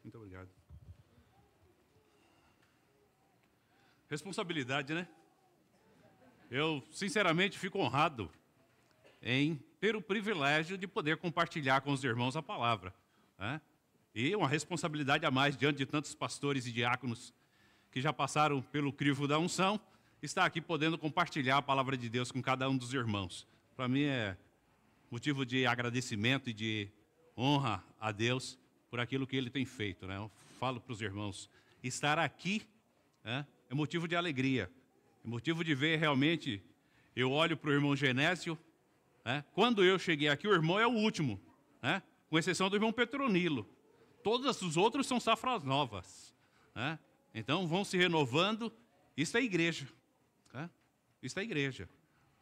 Muito obrigado. Responsabilidade, né? Eu, sinceramente, fico honrado em ter o privilégio de poder compartilhar com os irmãos a palavra, né? E uma responsabilidade a mais diante de tantos pastores e diáconos que já passaram pelo crivo da unção, estar aqui podendo compartilhar a palavra de Deus com cada um dos irmãos. Para mim é motivo de agradecimento e de honra a Deus por aquilo que Ele tem feito, né? Eu falo para os irmãos, estar aqui, né, é motivo de alegria, é motivo de ver realmente. Eu olho para o irmão Genésio, né? Quando eu cheguei aqui, o irmão é o último, né? Com exceção do irmão Petronilo. Todos os outros são safras novas, né? Então vão se renovando. Isso é igreja, né? Isso é igreja.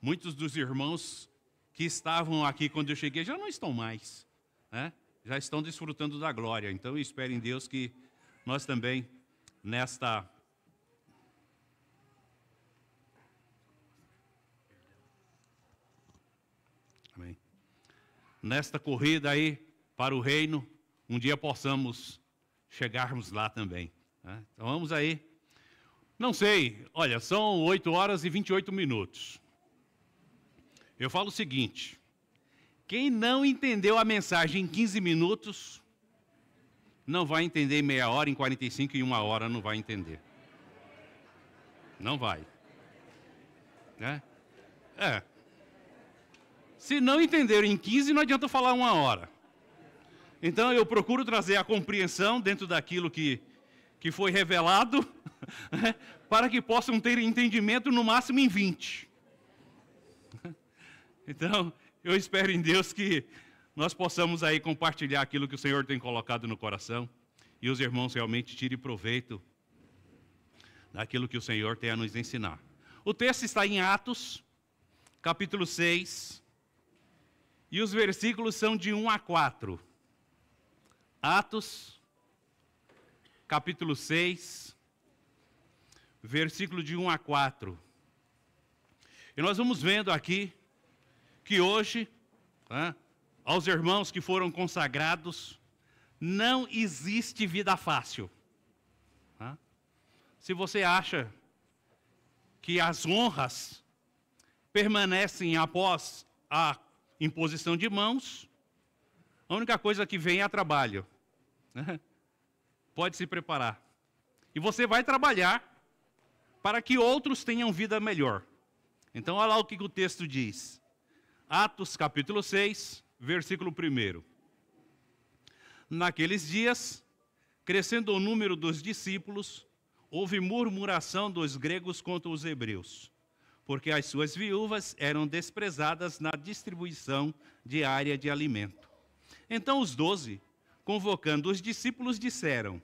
Muitos dos irmãos que estavam aqui quando eu cheguei já não estão mais, né? Já estão desfrutando da glória. Então eu espero em Deus que nós também, nesta Amém. Nesta corrida aí para o reino, um dia possamos chegarmos lá também, né? Então vamos aí. Não sei, olha, são 8 horas e 28 minutos. Eu falo o seguinte, quem não entendeu a mensagem em 15 minutos, não vai entender em meia hora, em 45 e em 1 hora não vai entender. Não vai. Né? Se não entenderam em 15, não adianta falar 1 hora. Então eu procuro trazer a compreensão dentro daquilo que foi revelado, né, para que possam ter entendimento no máximo em 20. Então, eu espero em Deus que nós possamos aí compartilhar aquilo que o Senhor tem colocado no coração e os irmãos realmente tirem proveito daquilo que o Senhor tem a nos ensinar. O texto está em Atos, capítulo 6, e os versículos são de 1 a 4. Atos, capítulo 6, versículo de 1 a 4. E nós vamos vendo aqui que hoje, né, aos irmãos que foram consagrados, não existe vida fácil. Né? Se você acha que as honras permanecem após a imposição de mãos, a única coisa que vem é trabalho. Né? Pode se preparar. E você vai trabalhar para que outros tenham vida melhor. Então, olha lá o que o texto diz. Atos, capítulo 6, versículo 1. Naqueles dias, crescendo o número dos discípulos, houve murmuração dos gregos contra os hebreus, porque as suas viúvas eram desprezadas na distribuição diária de alimento. Então os 12, convocando os discípulos, disseram: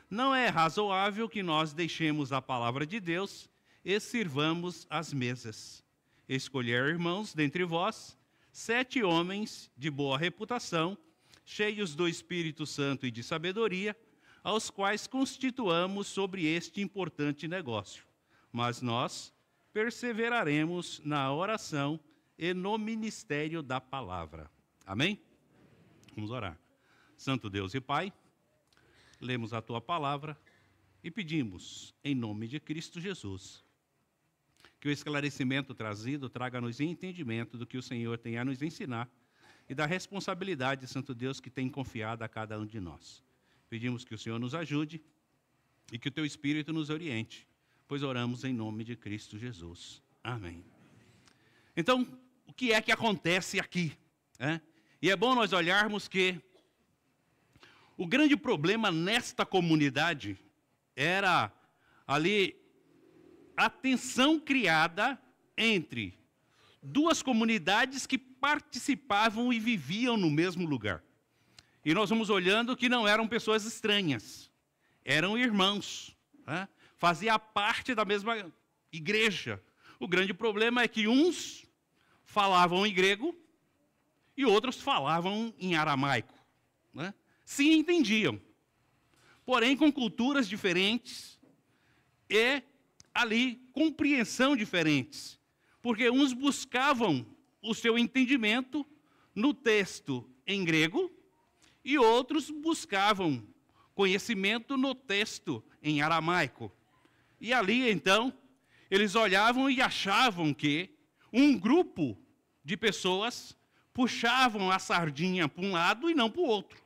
não é razoável que nós deixemos a palavra de Deus e sirvamos as mesas. Escolher, irmãos, dentre vós, 7 homens de boa reputação, cheios do Espírito Santo e de sabedoria, aos quais constituamos sobre este importante negócio. Mas nós perseveraremos na oração e no ministério da palavra. Amém? Vamos orar. Santo Deus e Pai, lemos a Tua palavra e pedimos, em nome de Cristo Jesus, que o esclarecimento trazido traga-nos entendimento do que o Senhor tem a nos ensinar e da responsabilidade, Santo Deus, que tem confiado a cada um de nós. Pedimos que o Senhor nos ajude e que o Teu Espírito nos oriente, pois oramos em nome de Cristo Jesus. Amém. Então, o que é que acontece aqui? E é bom nós olharmos que o grande problema nesta comunidade era ali a tensão criada entre duas comunidades que participavam e viviam no mesmo lugar. E nós vamos olhando que não eram pessoas estranhas, eram irmãos, né? Fazia parte da mesma igreja. O grande problema é que uns falavam em grego e outros falavam em aramaico, né? Se entendiam, porém com culturas diferentes e ali compreensão diferentes, porque uns buscavam o seu entendimento no texto em grego e outros buscavam conhecimento no texto em aramaico. E ali, então, eles olhavam e achavam que um grupo de pessoas puxavam a sardinha para um lado e não para o outro.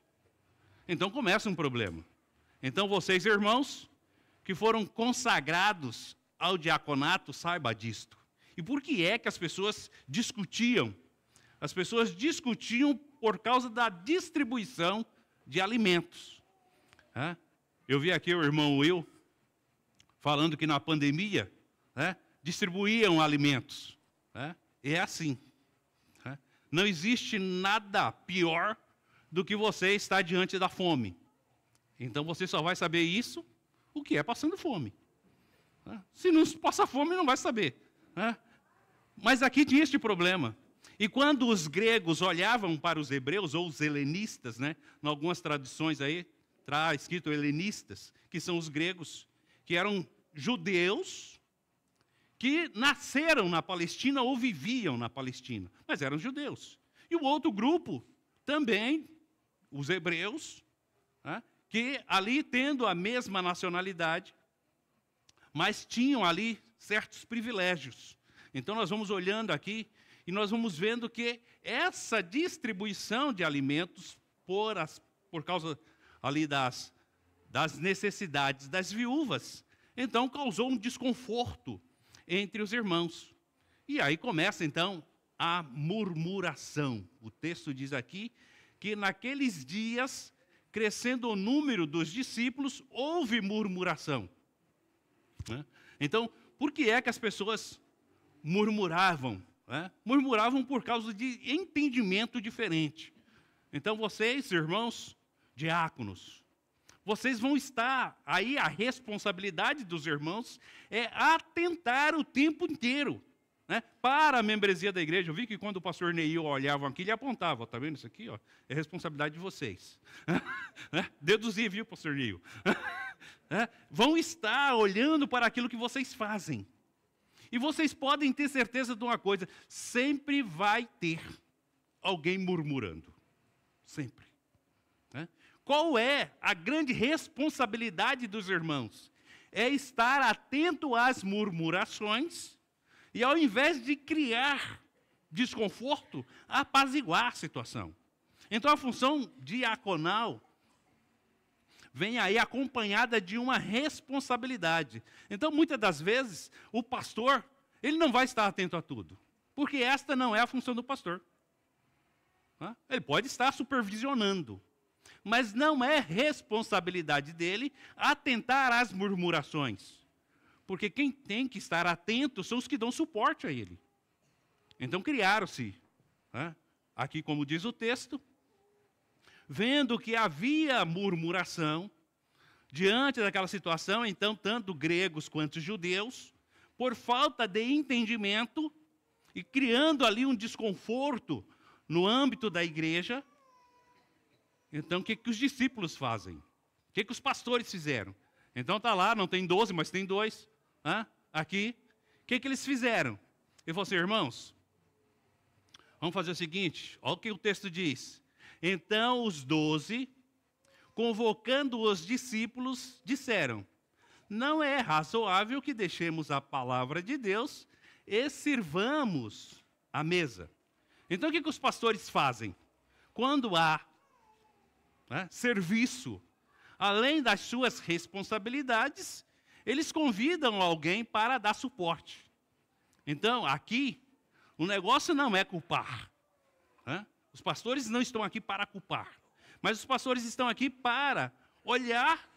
Então começa um problema. Então vocês, irmãos, que foram consagrados ao diaconato, saiba disto. E por que é que as pessoas discutiam? As pessoas discutiam por causa da distribuição de alimentos. Eu vi aqui o irmão Will falando que na pandemia distribuíam alimentos. É assim. Não existe nada pior do que você estar diante da fome. Então você só vai saber isso, o que é passando fome. Se não passa fome, não vai saber. Mas aqui tinha este problema. E quando os gregos olhavam para os hebreus, ou os helenistas, em algumas traduções aí, está escrito helenistas, que são os gregos, que eram judeus, que nasceram na Palestina ou viviam na Palestina, mas eram judeus. E o outro grupo, também, os hebreus, que ali tendo a mesma nacionalidade, mas tinham ali certos privilégios. Então nós vamos olhando aqui e nós vamos vendo que essa distribuição de alimentos, por causa ali das necessidades das viúvas, então causou um desconforto entre os irmãos. E aí começa então a murmuração. O texto diz aqui que naqueles dias, crescendo o número dos discípulos, houve murmuração. Então, por que é que as pessoas murmuravam? Murmuravam por causa de entendimento diferente. Então, vocês, irmãos diáconos, vocês vão estar aí, a responsabilidade dos irmãos é atentar o tempo inteiro para a membresia da igreja. Eu vi que quando o pastor Neil olhava aqui, ele apontava, está vendo isso aqui? É responsabilidade de vocês. Deduzir, viu, pastor Neil? Vão estar olhando para aquilo que vocês fazem. E vocês podem ter certeza de uma coisa, sempre vai ter alguém murmurando. Sempre. Qual é a grande responsabilidade dos irmãos? É estar atento às murmurações e, ao invés de criar desconforto, apaziguar a situação. Então, a função diaconal vem aí acompanhada de uma responsabilidade. Então, muitas das vezes, o pastor, ele não vai estar atento a tudo, porque esta não é a função do pastor. Ele pode estar supervisionando, mas não é responsabilidade dele atentar às murmurações. Porque quem tem que estar atento são os que dão suporte a ele. Então criaram-se, aqui como diz o texto, vendo que havia murmuração, diante daquela situação, então, tanto gregos quanto judeus, por falta de entendimento, e criando ali um desconforto no âmbito da igreja. Então, o que os discípulos fazem? O que os pastores fizeram? Então, está lá, não tem 12, mas tem 2. Aqui. O que eles fizeram? Ele falou assim, irmãos, vamos fazer o seguinte, olha o que o texto diz. Então, os 12, convocando os discípulos, disseram, não é razoável que deixemos a palavra de Deus e sirvamos a mesa. Então, o que os pastores fazem? Quando há serviço, além das suas responsabilidades, eles convidam alguém para dar suporte. Então, aqui, o negócio não é culpar. Os pastores não estão aqui para culpar, mas os pastores estão aqui para olhar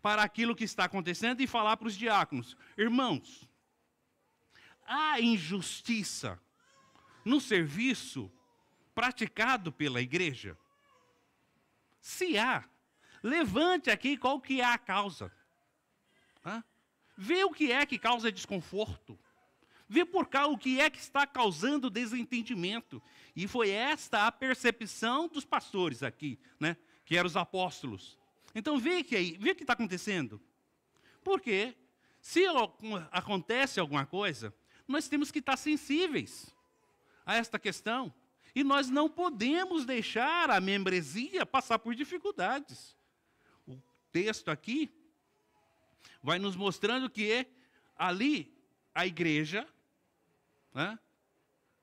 para aquilo que está acontecendo e falar para os diáconos, irmãos, há injustiça no serviço praticado pela igreja? Se há, levante aqui qual que é a causa. Vê o que é que causa desconforto. Vê por cá o que é que está causando desentendimento. E foi esta a percepção dos pastores aqui, que eram os apóstolos. Então vê o que está acontecendo. Porque se acontece alguma coisa, nós temos que estar sensíveis a esta questão. E nós não podemos deixar a membresia passar por dificuldades. texto aqui vai nos mostrando que ali a igreja, né,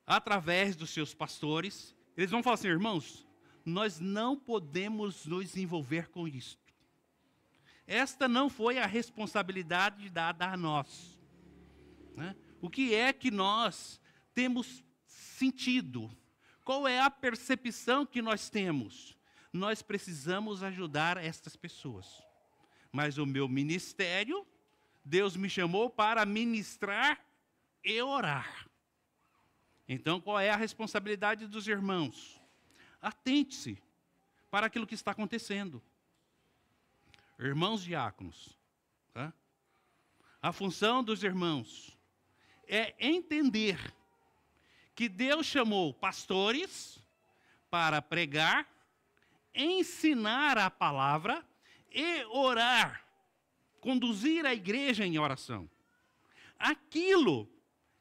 através dos seus pastores, eles vão falar assim: irmãos, nós não podemos nos envolver com isto. Esta não foi a responsabilidade dada a nós, né? O que é que nós temos sentido? Qual é a percepção que nós temos? Nós precisamos ajudar estas pessoas. Mas o meu ministério, Deus me chamou para ministrar e orar. Então, qual é a responsabilidade dos irmãos? Atente-se para aquilo que está acontecendo. Irmãos diáconos, tá? A função dos irmãos é entender que Deus chamou pastores para pregar, ensinar a palavra e orar, conduzir a igreja em oração. Aquilo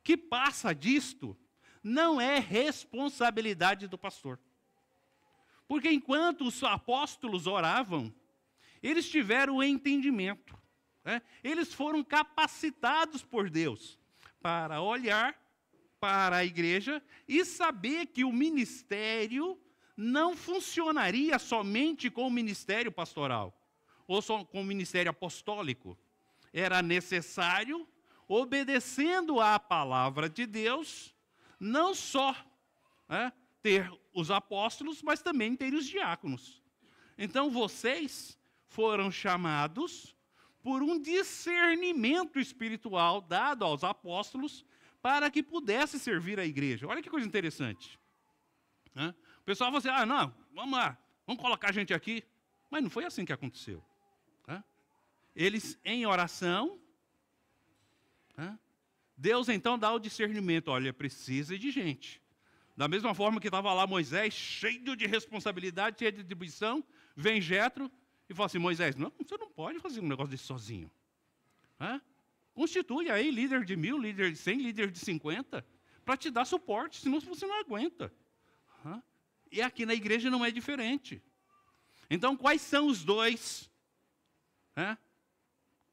que passa disto não é responsabilidade do pastor. Porque enquanto os apóstolos oravam, eles tiveram o entendimento, né? Eles foram capacitados por Deus para olhar para a igreja e saber que o ministério não funcionaria somente com o ministério pastoral ou só com o ministério apostólico. Era necessário, obedecendo à palavra de Deus, não só, né, ter os apóstolos, mas também ter os diáconos. Então vocês foram chamados por um discernimento espiritual dado aos apóstolos para que pudesse servir a igreja. Olha que coisa interessante. O pessoal fala assim: não, vamos lá, vamos colocar a gente aqui. Mas não foi assim que aconteceu. Eles, em oração, Deus então dá o discernimento: olha, precisa de gente. Da mesma forma que estava lá Moisés, cheio de responsabilidade, cheio de atribuição, vem Jetro e fala assim: Moisés, não, você não pode fazer um negócio desse sozinho. Constitui aí líder de 1000, líder de 100, líder de 50, para te dar suporte, senão você não aguenta. E aqui na igreja não é diferente. Então, quais são os dois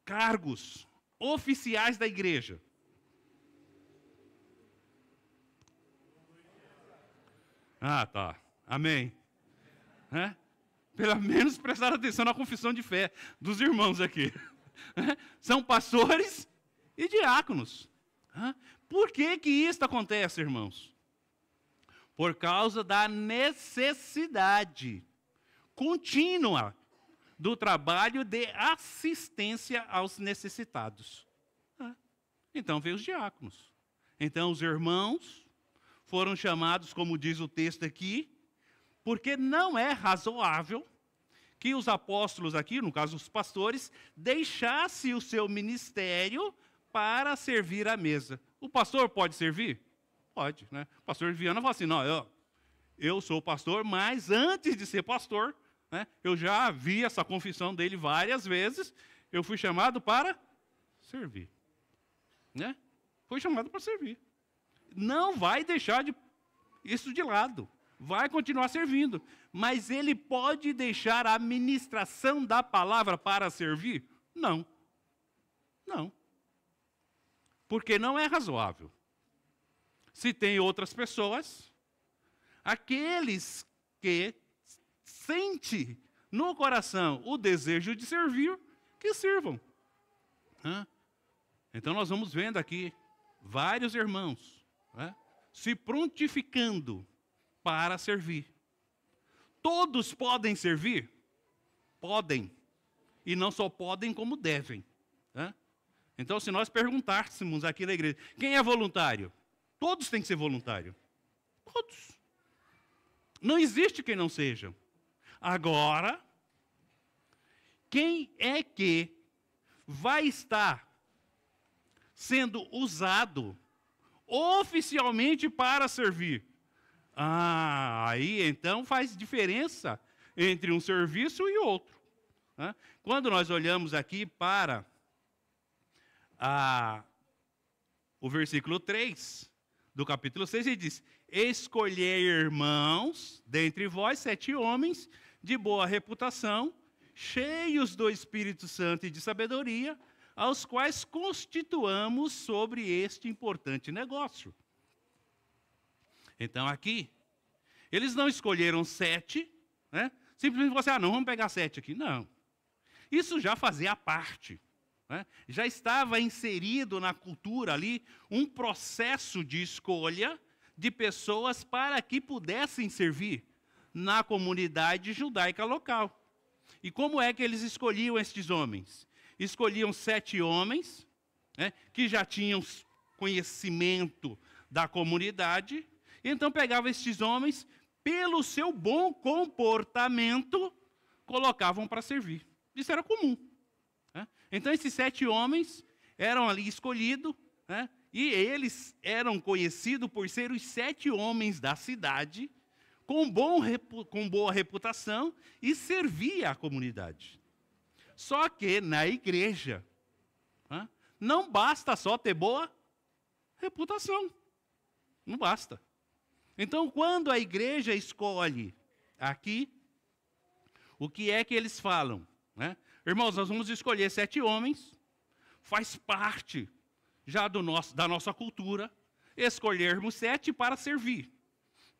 cargos oficiais da igreja? Tá. Amém. Pelo menos prestar atenção na confissão de fé dos irmãos aqui. São pastores e diáconos. Por que que isso acontece, irmãos? Por causa da necessidade contínua do trabalho de assistência aos necessitados. Então veio os diáconos. Então os irmãos foram chamados, como diz o texto aqui, porque não é razoável que os apóstolos aqui, no caso os pastores, deixassem o seu ministério para servir à mesa. O pastor pode servir? Pode, né? O pastor Viana fala assim: não, eu sou pastor, mas antes de ser pastor, né, eu já vi essa confissão dele várias vezes, eu fui chamado para servir. Né? Foi chamado para servir. Não vai deixar isso de lado. Vai continuar servindo. Mas ele pode deixar a ministração da palavra para servir? Não. Não. Porque não é razoável. Se tem outras pessoas, aqueles que sentem no coração o desejo de servir, que sirvam. Então nós vamos vendo aqui vários irmãos se prontificando para servir. Todos podem servir? Podem. E não só podem, como devem. Então, se nós perguntássemos aqui na igreja: quem é voluntário? Todos têm que ser voluntário. Todos. Não existe quem não seja. Agora, quem é que vai estar sendo usado oficialmente para servir? Aí então faz diferença entre um serviço e outro. Quando nós olhamos aqui para o versículo 3 do capítulo 6, ele diz: escolhei, irmãos, dentre vós 7 homens de boa reputação, cheios do Espírito Santo e de sabedoria, aos quais constituamos sobre este importante negócio. Então aqui, eles não escolheram 7, né? Simplesmente você, não, vamos pegar 7 aqui. Não. Isso já fazia parte, né? Já estava inserido na cultura ali um processo de escolha de pessoas para que pudessem servir na comunidade judaica local. E como é que eles escolhiam estes homens? Escolhiam 7 homens, né, que já tinham conhecimento da comunidade, e então pegavam estes homens, pelo seu bom comportamento, colocavam para servir. Isso era comum, né? Então esses 7 homens eram ali escolhidos, né, e eles eram conhecidos por serem os 7 homens da cidade, com boa reputação, e servia a comunidade. Só que na igreja, não basta só ter boa reputação. Não basta. Então, quando a igreja escolhe aqui, o que é que eles falam? Né? Irmãos, nós vamos escolher 7 homens, faz parte já da nossa cultura, escolhermos 7 para servir.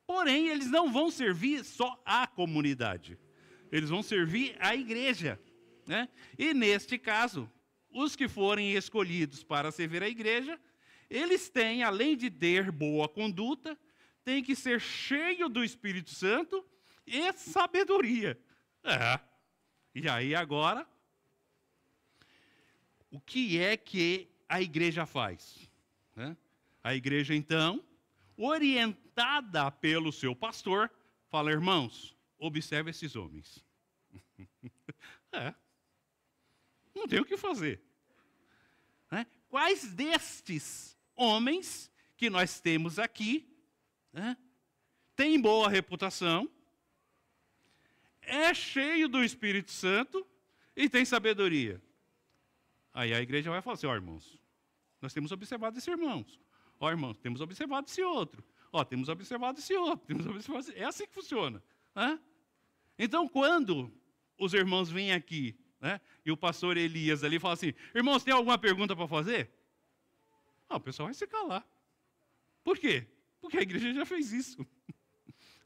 Porém, eles não vão servir só a comunidade. Eles vão servir a igreja, né? E, neste caso, os que forem escolhidos para servir a igreja, eles têm, além de ter boa conduta, têm que ser cheios do Espírito Santo e sabedoria. E aí, agora, o que é que a igreja faz? Né? A igreja, então, orientada pelo seu pastor, fala, irmãos, observe esses homens. Não tem o que fazer. Né? Quais destes homens que nós temos aqui, né, tem boa reputação, é cheio do Espírito Santo e tem sabedoria? Aí a igreja vai falar assim, irmãos, nós temos observado esses irmãos. Irmãos, temos observado esse outro. Temos observado esse outro. É assim que funciona. Então, quando os irmãos vêm aqui, né, e o pastor Elias ali fala assim, irmãos, tem alguma pergunta para fazer? O pessoal vai se calar. Por quê? Porque a igreja já fez isso.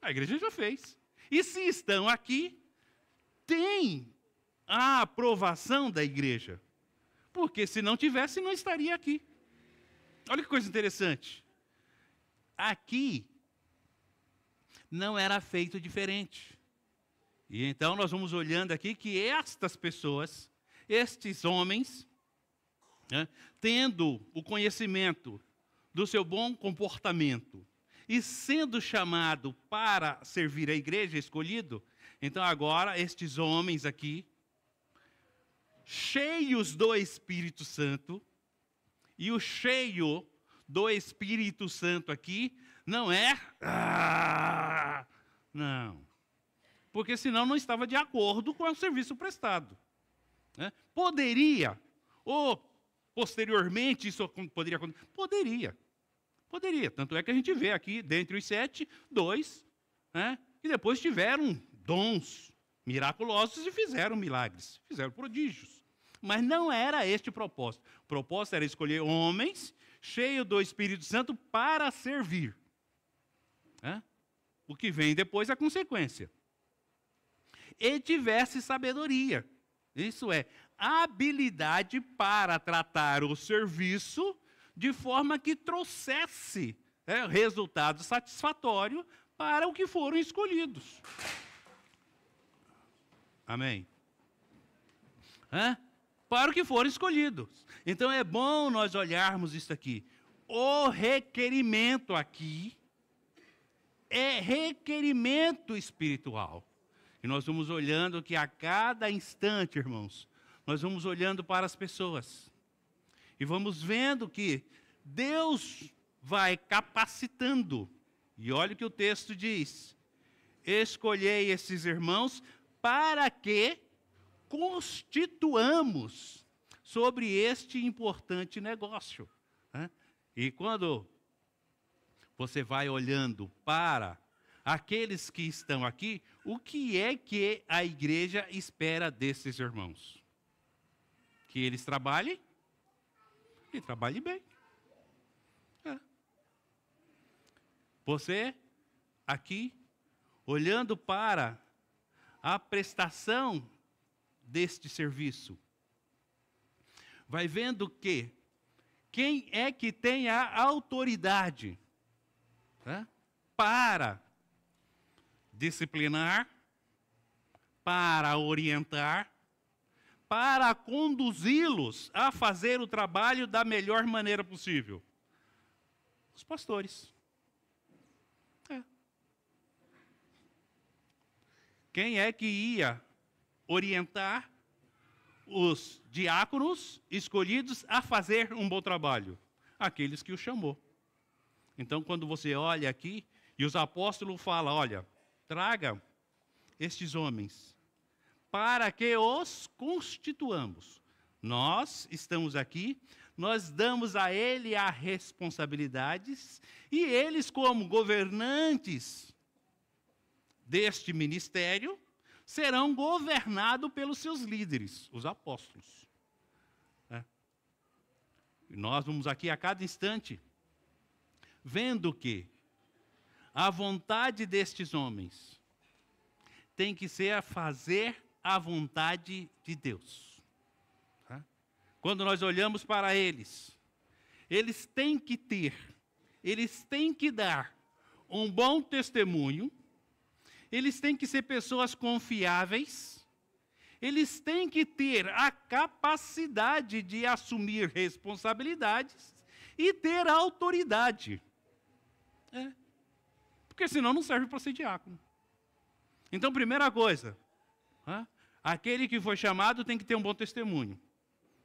A igreja já fez. E se estão aqui, tem a aprovação da igreja. Porque se não tivesse, não estaria aqui. Olha que coisa interessante. Aqui não era feito diferente. E então nós vamos olhando aqui que estas pessoas, estes homens, né, tendo o conhecimento do seu bom comportamento e sendo chamado para servir a igreja, escolhido, então agora estes homens aqui, cheios do Espírito Santo, e o cheio do Espírito Santo aqui não é... não. Porque senão não estava de acordo com o serviço prestado. Né? Poderia, ou posteriormente isso poderia acontecer? Poderia. Poderia. Tanto é que a gente vê aqui, dentre os 7, 2, né, que depois tiveram dons miraculosos e fizeram milagres, fizeram prodígios. Mas não era este o propósito. O propósito era escolher homens cheios do Espírito Santo para servir. O que vem depois é a consequência. E tivesse sabedoria. Isso é, habilidade para tratar o serviço de forma que trouxesse resultado satisfatório para o que foram escolhidos. Amém? Para o que foram escolhidos. Então é bom nós olharmos isso aqui. O requerimento aqui é requerimento espiritual. E nós vamos olhando que a cada instante, irmãos, nós vamos olhando para as pessoas. E vamos vendo que Deus vai capacitando. E olha o que o texto diz. Escolhei esses irmãos para que constituamos sobre este importante negócio. E quando você vai olhando para aqueles que estão aqui, o que é que a igreja espera desses irmãos? Que eles trabalhem e trabalhem bem. Você, aqui, olhando para a prestação deste serviço, vai vendo que quem é que tem a autoridade para disciplinar, para orientar, para conduzi-los a fazer o trabalho da melhor maneira possível? Os pastores. Quem é que ia orientar os diáconos escolhidos a fazer um bom trabalho? Aqueles que o chamou. Então, quando você olha aqui, e os apóstolos falam, olha, traga estes homens para que os constituamos. Nós estamos aqui, nós damos a ele as responsabilidades, e eles, como governantes deste ministério, serão governados pelos seus líderes, os apóstolos. E nós vamos aqui a cada instante vendo que a vontade destes homens tem que ser a fazer a vontade de Deus. Quando nós olhamos para eles, eles têm que ter, eles têm que dar um bom testemunho, eles têm que ser pessoas confiáveis, eles têm que ter a capacidade de assumir responsabilidades e ter autoridade. Porque senão não serve para ser diácono. Então, primeira coisa, aquele que foi chamado tem que ter um bom testemunho.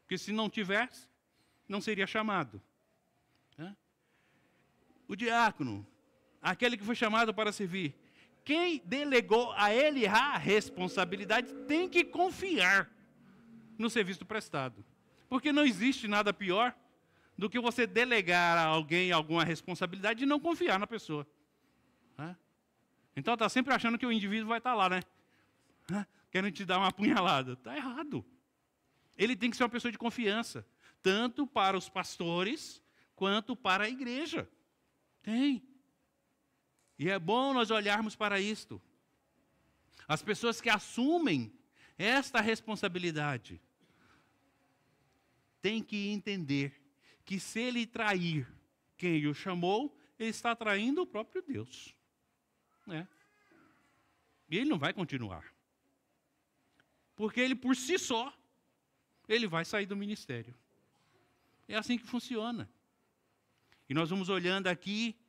Porque se não tivesse, não seria chamado. O diácono, aquele que foi chamado para servir, quem delegou a ele a responsabilidade tem que confiar no serviço prestado. Porque não existe nada pior do que você delegar a alguém alguma responsabilidade e não confiar na pessoa. Então está sempre achando que o indivíduo vai estar lá, né? Querendo te dar uma apunhalada. Está errado. Ele tem que ser uma pessoa de confiança, tanto para os pastores quanto para a igreja. Tem. E é bom nós olharmos para isto. As pessoas que assumem esta responsabilidade têm que entender que se ele trair quem o chamou, ele está traindo o próprio Deus. E ele não vai continuar. Porque ele, por si só, ele vai sair do ministério. É assim que funciona. E nós vamos olhando aqui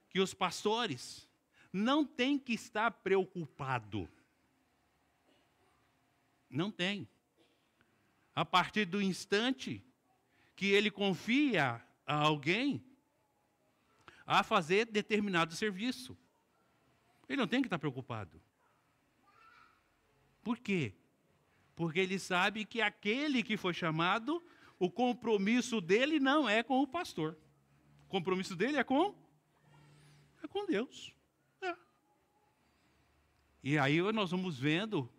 que os pastores não têm que estar preocupados. Não tem. A partir do instante que ele confia a alguém a fazer determinado serviço, ele não tem que estar preocupado. Por quê? Porque ele sabe que aquele que foi chamado, o compromisso dele não é com o pastor. O compromisso dele é com Deus. E aí nós vamos vendo,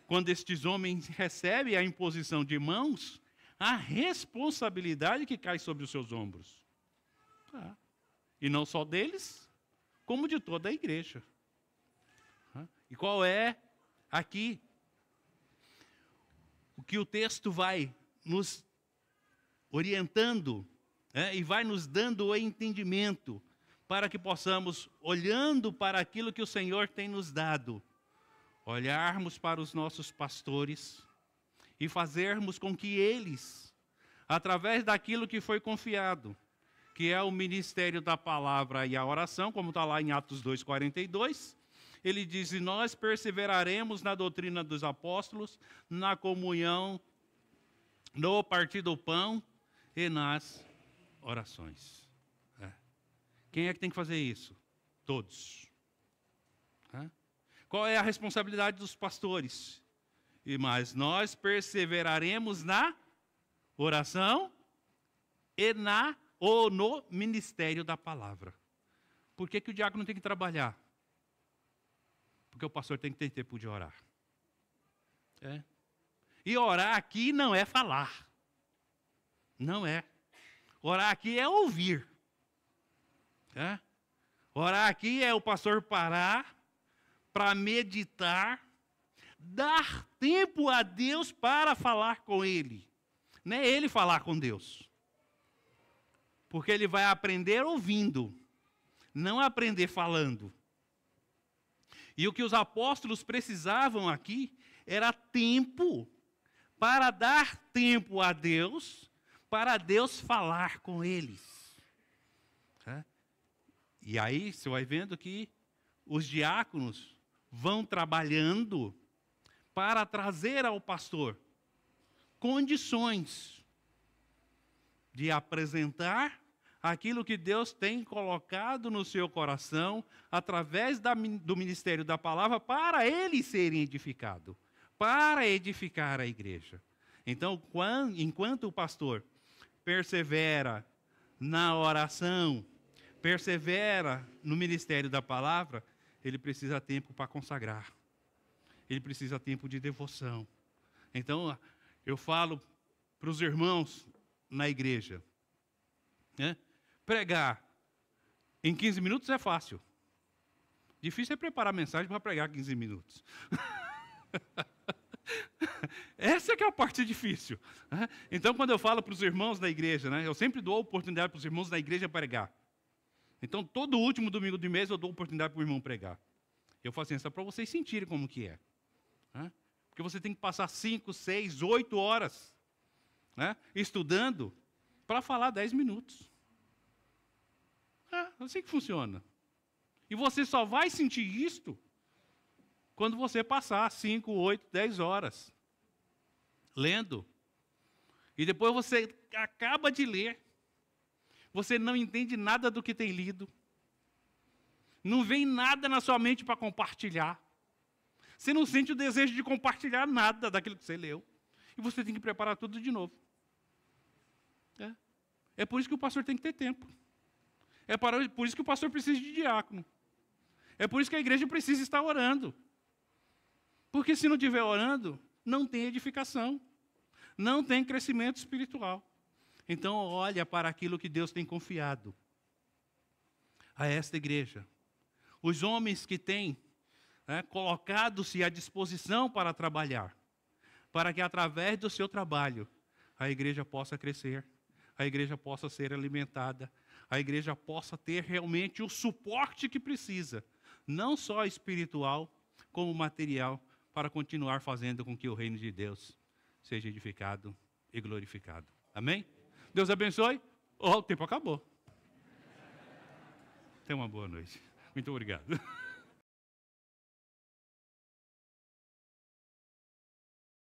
quando estes homens recebem a imposição de mãos, a responsabilidade que cai sobre os seus ombros. E não só deles, como de toda a igreja. E qual é aqui o que o texto vai nos orientando e vai nos dando o entendimento para que possamos, olhando para aquilo que o Senhor tem nos dado, olharmos para os nossos pastores e fazermos com que eles, através daquilo que foi confiado, que é o ministério da palavra e a oração, como está lá em Atos 2:42, ele diz, e nós perseveraremos na doutrina dos apóstolos, na comunhão, no partir do pão e nas orações. Quem é que tem que fazer isso? Todos. Qual é a responsabilidade dos pastores? Mas nós perseveraremos na oração e no ministério da palavra. Por que o diácono tem que trabalhar? Porque o pastor tem que ter tempo de orar. E orar aqui não é falar. Não é. Orar aqui é ouvir. Orar aqui é o pastor parar para meditar, dar tempo a Deus para falar com Ele. Não é Ele falar com Deus. Porque Ele vai aprender ouvindo, não aprender falando. E o que os apóstolos precisavam aqui era tempo para dar tempo a Deus, para Deus falar com eles. E aí você vai vendo que os diáconos vão trabalhando para trazer ao pastor condições de apresentar aquilo que Deus tem colocado no seu coração através do ministério da palavra para eles serem edificados, para edificar a igreja. Então, enquanto o pastor persevera na oração, persevera no ministério da palavra, ele precisa tempo para consagrar. Ele precisa tempo de devoção. Então, eu falo para os irmãos na igreja, pregar em 15 minutos é fácil. Difícil é preparar a mensagem para pregar 15 minutos. Essa é que é a parte difícil. Então, quando eu falo para os irmãos da igreja, eu sempre dou a oportunidade para os irmãos da igreja pregar. Então, todo último domingo do mês eu dou a oportunidade para o irmão pregar. Eu faço isso para vocês sentirem como que é. Porque você tem que passar 5, 6, 8 horas estudando para falar 10 minutos. É assim que funciona. E você só vai sentir isto quando você passar 5, 8, 10 horas lendo. E depois você acaba de ler. Você não entende nada do que tem lido. Não vem nada na sua mente para compartilhar. Você não sente o desejo de compartilhar nada daquilo que você leu. E você tem que preparar tudo de novo. É por isso que o pastor tem que ter tempo. É por isso que o pastor precisa de diácono. É por isso que a igreja precisa estar orando. Porque se não estiver orando, não tem edificação. Não tem crescimento espiritual. Então, olha para aquilo que Deus tem confiado a esta igreja. Os homens que têm colocado-se à disposição para trabalhar, para que através do seu trabalho a igreja possa crescer, a igreja possa ser alimentada, a igreja possa ter realmente o suporte que precisa, não só espiritual, como material, para continuar fazendo com que o reino de Deus seja edificado e glorificado. Amém? Deus abençoe. O tempo acabou. Tenha uma boa noite. Muito obrigado.